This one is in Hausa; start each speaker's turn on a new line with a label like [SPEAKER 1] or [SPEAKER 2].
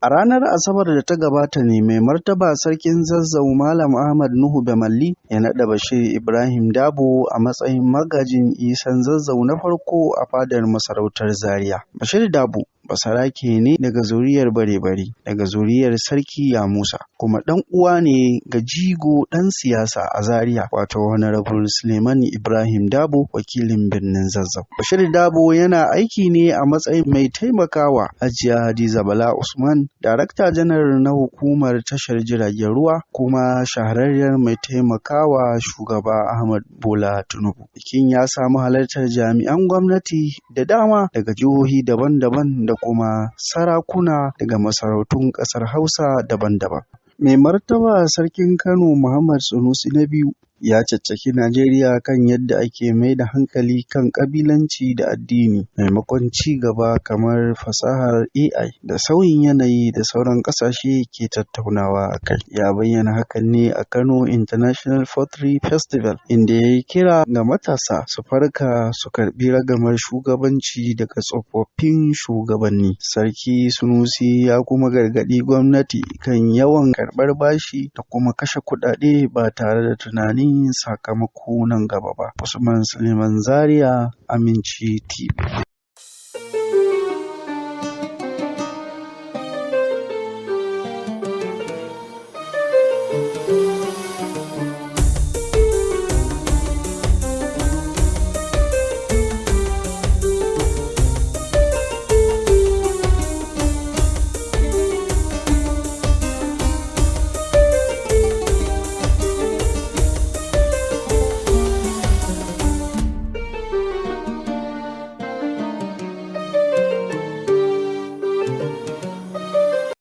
[SPEAKER 1] A ranar Asabar da ta gabata ne Mai Martaba Sarkin Zazzau Malam Ahmad Nuhu Bamalli ya naɗa Bashir Ibrahim Dabo a matsayin magajin Isan Zazzau na farko a fadar masarautar Zaria. Bashir Dabo basarake ne daga zuriyar Bare-bari daga zuriyar Sarki Yamusa, kuma ɗan uwa ne ga jigo ɗan siyasa a Zaria wato Honorable Suleiman Ibrahim Dabo, wakilin birnin Zazzau. Bashir Dabo yana aiki ne a matsayin mai taimakawa Hajiya Hadiza Bala Usman, Darakta Janar na Hukumar Tashar Jiragen Ruwa, kuma shahararriyar mai taimakawa Shugaba Ahmad Bola Tinubu. Bikin ya samu halartar jami'an gwamnati da dama daga jihohi daban-daban da kuma sarakuna daga masarautun ƙasar Hausa daban-daban. Mai Martaba Sarkin Kano Muhammad Sunusi na biyu ya caccaki Najeriya kan yadda ake mai da hankali kan ƙabilanci da addini maimakon ci gaba kamar fasahar AI da sauyin yanayi da sauran ƙasashe ke tattaunawa a kai. Ya bayyana hakan ne a Kano International Poetry Festival, inda ya yi kira ga matasa su farka su karɓi ragamar shugabanci daga tsofaffin shugabanni. Sarki Sunusi ya kuma gargaɗi gwamnati kan yawan karɓar bashi da kuma kashe kuɗaɗe ba tare da tunani sakamako nan gaba ba. Usman Suleiman Zaria, Aminci TV.